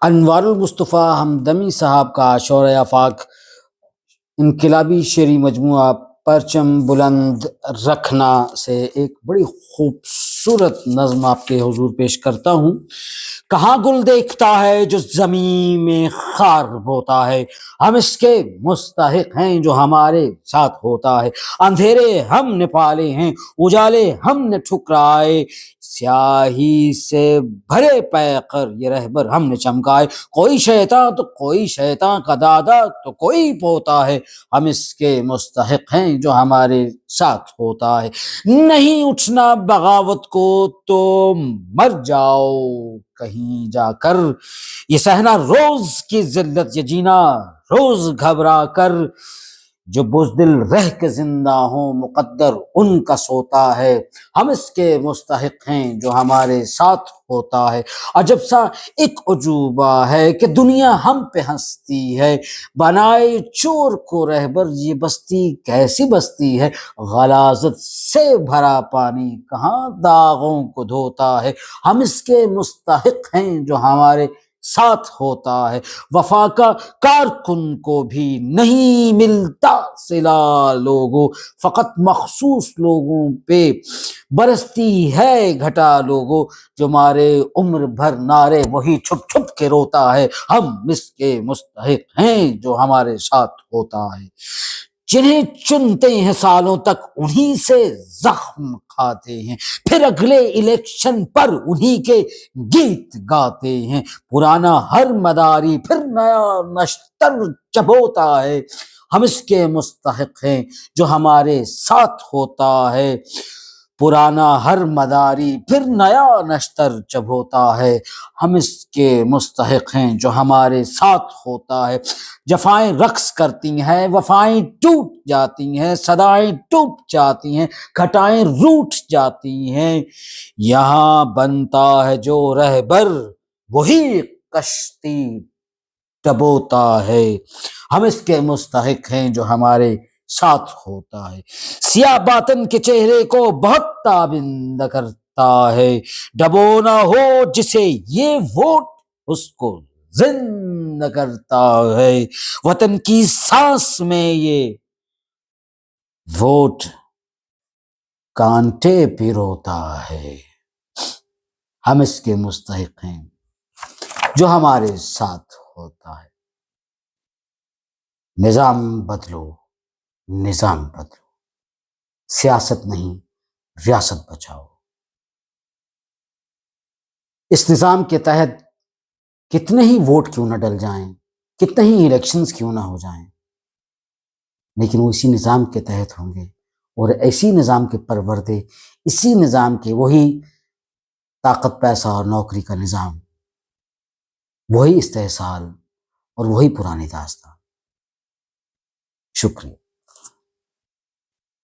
انوار المصطفیٰ ہمدمی صاحب کا شعر آفاق انقلابی شعری مجموعہ پرچم بلند رکھنا سے ایک بڑی خوبصورت نظم آپ کے حضور پیش کرتا ہوں۔ کہاں گل دیکھتا ہے جو زمین میں خار بوتا ہے، ہم اس کے مستحق ہیں جو ہمارے ساتھ ہوتا ہے۔ اندھیرے ہم نے پالے ہیں، اجالے ہم نے ٹھکرائے، سیاہی سے بھرے پیکر یہ رہبر ہم نے چمکائے۔ کوئی شیطان تو کوئی شیطان کا دادا تو کوئی پوتا ہے، ہم اس کے مستحق ہیں جو ہمارے ساتھ ہوتا ہے۔ نہیں اٹھنا بغاوت کو تو مر جاؤ کہیں جا کر، یہ سہنا روز کی ذلت، یہ جینا روز گھبرا کر۔ جو بزدل رہ کے زندہ ہوں مقدر ان کا سوتا ہے، ہم اس کے مستحق ہیں جو ہمارے ساتھ ہوتا ہے۔ عجب سا ایک عجوبہ ہے کہ دنیا ہم پہ ہنستی ہے، بنائے چور کو رہبر یہ بستی کیسی بستی ہے۔ غلاظت سے بھرا پانی کہاں داغوں کو دھوتا ہے، ہم اس کے مستحق ہیں جو ہمارے ساتھ ہوتا ہے۔ وفا کا کارکن کو بھی نہیں ملتا صلہ لوگوں، فقط مخصوص لوگوں پہ برستی ہے گھٹا لوگوں۔ جو مارے عمر بھر نعرے وہی چھپ چھپ کے روتا ہے، ہم اس کے مستحق ہیں جو ہمارے ساتھ ہوتا ہے۔ جنہیں چنتے ہیں سالوں تک انہی سے زخم کھاتے ہیں، پھر اگلے الیکشن پر انہی کے گیت گاتے ہیں۔ پرانا ہر مداری پھر نیا نشتر چبوتا ہے، ہم اس کے مستحق ہیں جو ہمارے ساتھ ہوتا ہے۔ پرانا ہر مداری پھر نیا نشتر چبوتا ہے، ہم اس کے مستحق ہیں جو ہمارے ساتھ ہوتا ہے۔ جفائیں رقص کرتی ہیں، وفائیں ٹوٹ جاتی ہیں، صدائیں ٹوٹ جاتی ہیں، گھٹائیں روٹھ جاتی ہیں۔ یہاں بنتا ہے جو رہبر وہی کشتی ڈبوتا ہے، ہم اس کے مستحق ہیں جو ہمارے ساتھ ہوتا ہے۔ سیاہ باطن کے چہرے کو بہت تابندہ کرتا ہے، ڈبونا ہو جسے یہ ووٹ اس کو زندہ کرتا ہے۔ وطن کی سانس میں یہ ووٹ کانٹے پیروتا ہے، ہم اس کے مستحق ہیں جو ہمارے ساتھ ہوتا ہے۔ نظام بدلو، نظام بدلو، سیاست نہیں ریاست بچاؤ۔ اس نظام کے تحت کتنے ہی ووٹ کیوں نہ ڈل جائیں، کتنے ہی الیکشنز کیوں نہ ہو جائیں، لیکن وہ اسی نظام کے تحت ہوں گے، اور ایسی نظام کے پروردے، اسی نظام کے وہی طاقت پیسہ اور نوکری کا نظام، وہی استحصال اور وہی پرانی داستان۔ شکریہ۔